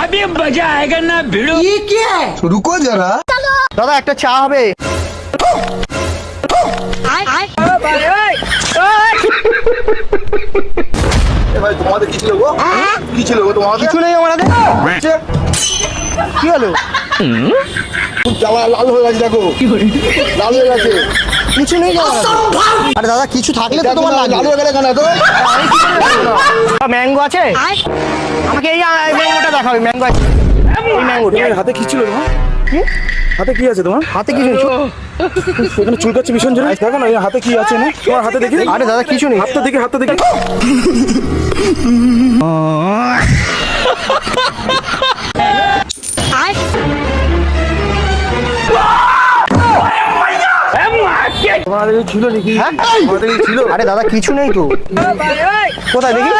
अभी मजा आएगा ना भिड़ो। ये क्या है? रुको जरा। দাদা একটা চা হবে। ভাই তোমাদের কি ছিল গো? কি ছিল গো তোমাদের? কিছু নেই আমাদের। কি হলো? খুব জ্বালা লাল হয়ে গেছে দেখো। লাল হয়ে গেছে। কিছু নেই তো আমাদের। আরে দাদা কিছু থাকলে তো তোমার লাল লাগবে। হয়ে গেলে কেন তো? ম্যাঙ্গো আছে? আমাকে এই ম্যাঙ্গোটা দেখাও, ম্যাঙ্গো আছে। এই ম্যাঙ্গোটা। তোমার হাতে কি ছিল গো? কি? হাতে কি আছে তোমার? হাতে কিছু নেই। এখানে চুলকাচ্ছে ভীষণ জোরে। দেখো না এই হাতে কি আছে না? তোমার হাতে দেখি। আরে দাদা কিছু নেই। হাতটা দেখি, হাতটা দেখি। তোমার হাতে ছিল নাকি? হ্যাঁ? তোমার হাতে ছিল? আরে দাদা কিছু নেই তো। কোথায় দেখি?